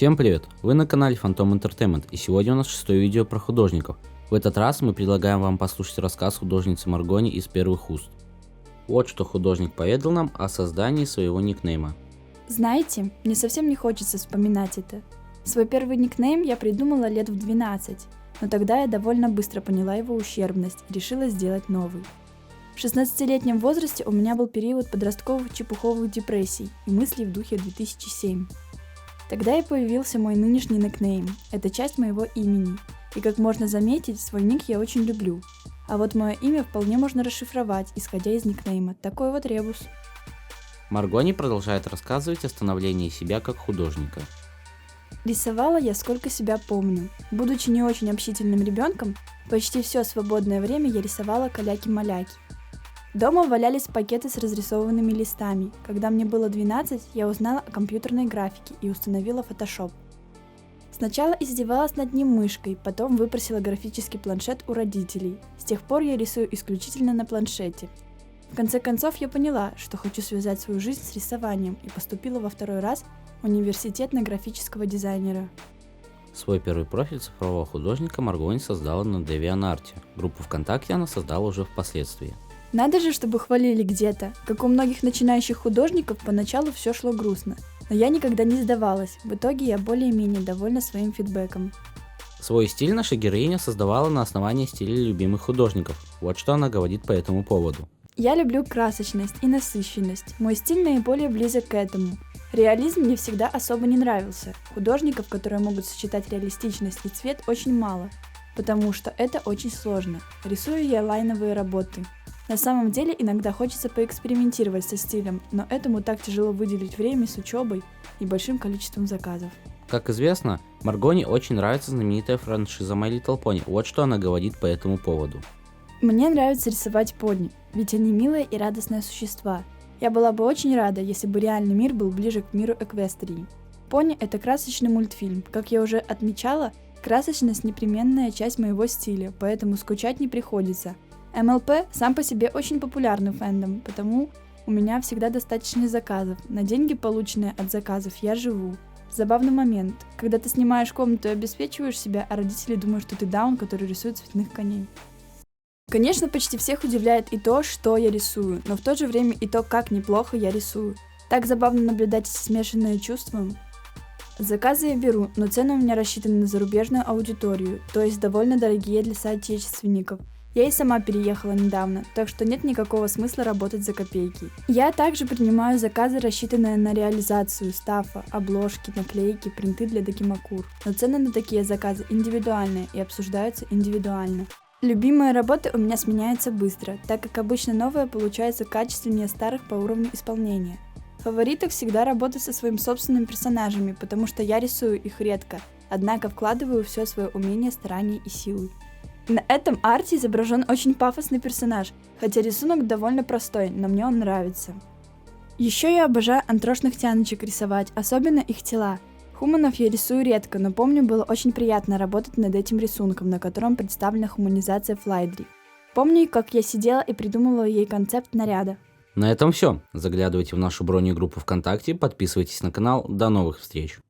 Всем привет! Вы на канале Phantom Entertainment, и сегодня у нас 6-е видео про художников. В этот раз мы предлагаем вам послушать рассказ художницы Маргони из первых уст. Вот что художник поведал нам о создании своего никнейма. Знаете, мне совсем не хочется вспоминать это. Свой первый никнейм я придумала лет в 12, но тогда я довольно быстро поняла его ущербность и решила сделать новый. В 16-летнем возрасте у меня был период подростковых чепуховых депрессий и мыслей в духе 2007. Тогда и появился мой нынешний никнейм, это часть моего имени, и как можно заметить, свой ник я очень люблю. А вот мое имя вполне можно расшифровать, исходя из никнейма, такой вот ребус. Маргони продолжает рассказывать о становлении себя как художника. Рисовала я сколько себя помню. Будучи не очень общительным ребенком, почти все свободное время я рисовала каляки-маляки. Дома валялись пакеты с разрисованными листами. Когда мне было 12, я узнала о компьютерной графике и установила Photoshop. Сначала издевалась над ним мышкой, потом выпросила графический планшет у родителей. С тех пор я рисую исключительно на планшете. В конце концов я поняла, что хочу связать свою жизнь с рисованием, и поступила во второй раз в университет на графического дизайнера. Свой первый профиль цифрового художника Маргони создала на DeviantArt. Группу ВКонтакте она создала уже впоследствии. Надо же, чтобы хвалили где-то. Как у многих начинающих художников, поначалу все шло грустно. Но я никогда не сдавалась. В итоге я более-менее довольна своим фидбэком. Свой стиль наша героиня создавала на основании стилей любимых художников. Вот что она говорит по этому поводу. Я люблю красочность и насыщенность. Мой стиль наиболее близок к этому. Реализм мне всегда особо не нравился. Художников, которые могут сочетать реалистичность и цвет, очень мало. Потому что это очень сложно. Рисую я лайновые работы. На самом деле иногда хочется поэкспериментировать со стилем, но этому так тяжело выделить время с учебой и большим количеством заказов. Как известно, Маргони очень нравится знаменитая франшиза My Little Pony. Вот что она говорит по этому поводу. Мне нравится рисовать пони, ведь они милые и радостные существа. Я была бы очень рада, если бы реальный мир был ближе к миру Эквестрии. Пони — это красочный мультфильм. Как я уже отмечала, красочность — непременная часть моего стиля, поэтому скучать не приходится. МЛП сам по себе очень популярный фэндом, потому у меня всегда достаточно заказов. На деньги, полученные от заказов, я живу. Забавный момент. Когда ты снимаешь комнату и обеспечиваешь себя, а родители думают, что ты даун, который рисует цветных коней. Конечно, почти всех удивляет и то, что я рисую, но в то же время и то, как неплохо я рисую. Так забавно наблюдать эти смешанные чувства. Заказы я беру, но цены у меня рассчитаны на зарубежную аудиторию, то есть довольно дорогие для соотечественников. Я и сама переехала недавно, так что нет никакого смысла работать за копейки. Я также принимаю заказы, рассчитанные на реализацию стаффа, обложки, наклейки, принты для докимакур. Но цены на такие заказы индивидуальные и обсуждаются индивидуально. Любимые работы у меня сменяются быстро, так как обычно новые получаются качественнее старых по уровню исполнения. В фаворитах всегда работа со своими собственными персонажами, потому что я рисую их редко, однако вкладываю все свое умение, старание и силы. На этом арте изображен очень пафосный персонаж, хотя рисунок довольно простой, но мне он нравится. Еще я обожаю антрошных тяночек рисовать, особенно их тела. Хуманов я рисую редко, но помню, было очень приятно работать над этим рисунком, на котором представлена хуманизация Флайдри. Помню, как я сидела и придумывала ей концепт наряда. На этом все. Заглядывайте в нашу бронегруппу ВКонтакте, подписывайтесь на канал. До новых встреч!